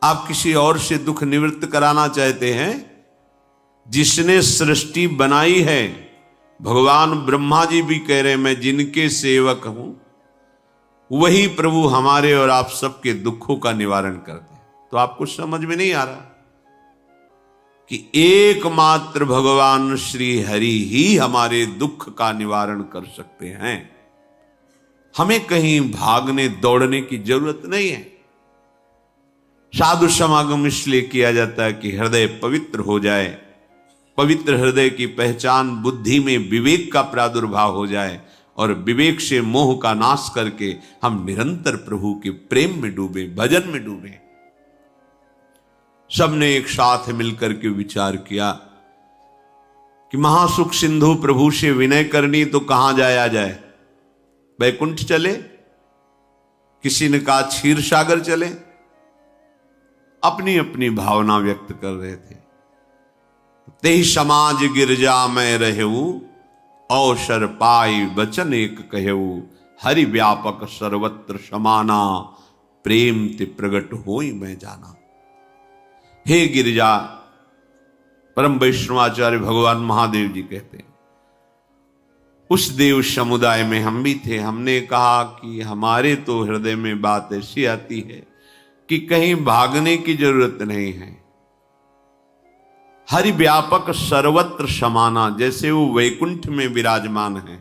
आप किसी और से दुख निवृत्त कराना चाहते हैं? जिसने सृष्टि बनाई है, भगवान ब्रह्मा जी भी कह रहे हैं मैं जिनके सेवक हूं, वही प्रभु हमारे और आप सबके दुखों का निवारण करते हैं। तो आपको समझ में नहीं आ रहा कि एकमात्र भगवान श्री हरि ही हमारे दुख का निवारण कर सकते हैं। हमें कहीं भागने दौड़ने की जरूरत नहीं है। साधु समागम इसलिए किया जाता है कि हृदय पवित्र हो जाए, पवित्र हृदय की पहचान बुद्धि में विवेक का प्रादुर्भाव हो जाए और विवेक से मोह का नाश करके हम निरंतर प्रभु के प्रेम में डूबे, भजन में डूबे। सबने एक साथ मिलकर के विचार किया कि महासुख सिंधु प्रभु से विनय करनी तो कहां जाया जाए? बैकुंठ चले, किसी ने कहा क्षीर सागर चले। अपनी अपनी भावना व्यक्त कर रहे थे। तेहि समाज गिरजा में रहू, अवसर पाई वचन एक कहू, हरि व्यापक सर्वत्र समाना, प्रेम ते प्रगट होई मैं जाना। हे गिरिजा, परम वैष्णवाचार्य भगवान महादेव जी कहते हैं, उस देव समुदाय में हम भी थे। हमने कहा कि हमारे तो हृदय में बात ऐसी आती है कि कहीं भागने की जरूरत नहीं है। हरि व्यापक सर्वत्र समाना, जैसे वो वैकुंठ में विराजमान है,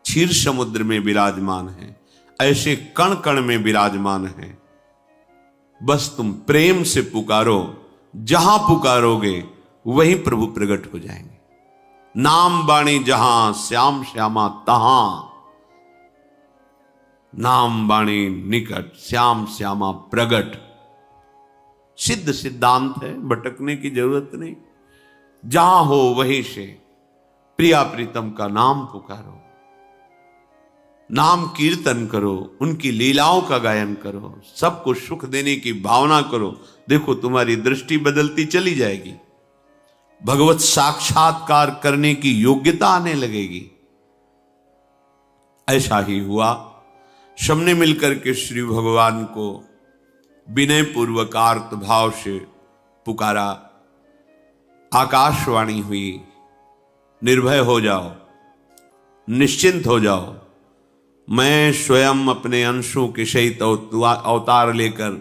क्षीर समुद्र में विराजमान है, ऐसे कण कण में विराजमान है। बस तुम प्रेम से पुकारो, जहां पुकारोगे वहीं प्रभु प्रकट हो जाएंगे। नाम बाणी जहां श्याम श्यामा तहां, नाम बाणी निकट श्याम श्यामा प्रगट। सिद्ध सिद्धांत है, भटकने की जरूरत नहीं। जहां हो वहीं से प्रिया प्रीतम का नाम पुकारो, नाम कीर्तन करो, उनकी लीलाओं का गायन करो, सबको सुख देने की भावना करो। देखो तुम्हारी दृष्टि बदलती चली जाएगी, भगवत साक्षात्कार करने की योग्यता आने लगेगी। ऐसा ही हुआ। सबने मिलकर के श्री भगवान को विनय पूर्वक आर्त भाव से पुकारा। आकाशवाणी हुई, निर्भय हो जाओ, निश्चिंत हो जाओ, मैं स्वयं अपने अंशों के सहित अवतार लेकर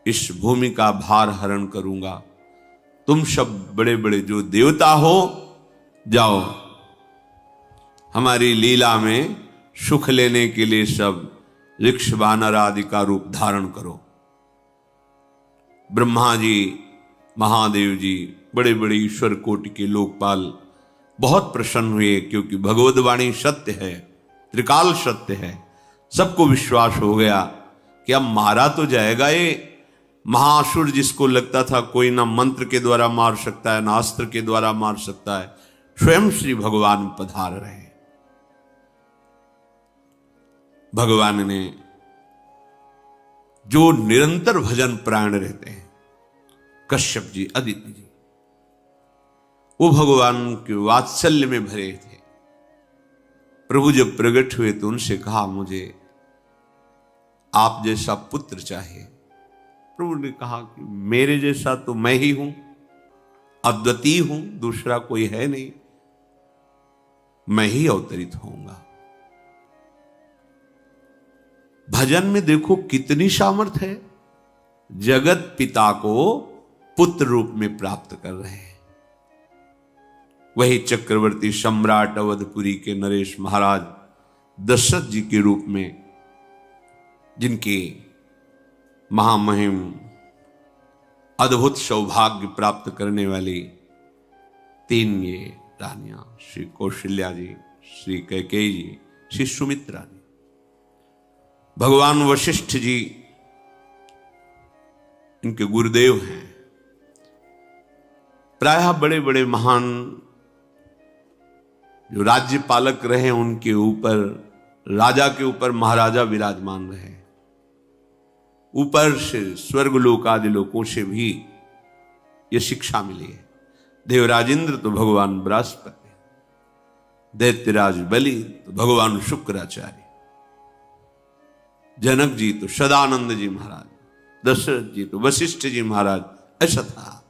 इस भूमि का भार हरण करूंगा। तुम सब बड़े बड़े जो देवता हो, जाओ हमारी लीला में सुख लेने के लिए सब ऋक्ष वानर आदि का रूप धारण करो। ब्रह्मा जी, महादेव जी, बड़े बड़े ईश्वर कोटि के लोकपाल बहुत प्रसन्न हुए, क्योंकि भगवद वाणी सत्य है, त्रिकाल सत्य है। सबको विश्वास हो गया कि अब मारा तो जाएगा ये महासुर, जिसको लगता था कोई ना मंत्र के द्वारा मार सकता है, ना अस्त्र के द्वारा मार सकता है। स्वयं श्री भगवान पधार रहे हैं। भगवान ने जो निरंतर भजन प्राण रहते हैं, कश्यप जी, अदिति जी, वो भगवान के वात्सल्य में भरे थे। प्रभु जब प्रकट हुए तो उनसे कहा मुझे आप जैसा पुत्र चाहिए। प्रभु ने कहा कि मेरे जैसा तो मैं ही हूं, अद्वितीय हूं, दूसरा कोई है नहीं, मैं ही अवतरित होऊंगा। भजन में देखो कितनी सामर्थ्य है। जगत पिता को पुत्र रूप में प्राप्त कर रहे हैं। वही चक्रवर्ती सम्राट अवधपुरी के नरेश महाराज दशरथ जी के रूप में, जिनकी महामहिम अद्भुत सौभाग्य प्राप्त करने वाली तीन ये रानियां, श्री कौशल्या जी, श्री कैकेयी जी, श्री सुमित्रा जी। भगवान वशिष्ठ जी इनके गुरुदेव हैं। प्रायः बड़े बड़े महान जो राज्य पालक रहे, उनके ऊपर, राजा के ऊपर महाराजा विराजमान रहे। ऊपर से स्वर्गलोक आदि लोकों से भी यह शिक्षा मिली है। देवराजेंद्र तो भगवान बृहस्पति, दैत्यराज बलि तो भगवान शुक्राचार्य, जनक जी तो सदानंद जी महाराज, दशरथ जी तो वशिष्ठ जी महाराज, ऐसा था।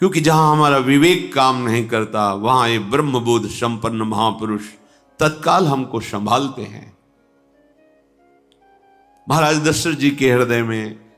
क्योंकि जहां हमारा विवेक काम नहीं करता वहां ये ब्रह्मबोध संपन्न महापुरुष तत्काल हमको संभालते हैं। महाराज दशरथ जी के हृदय में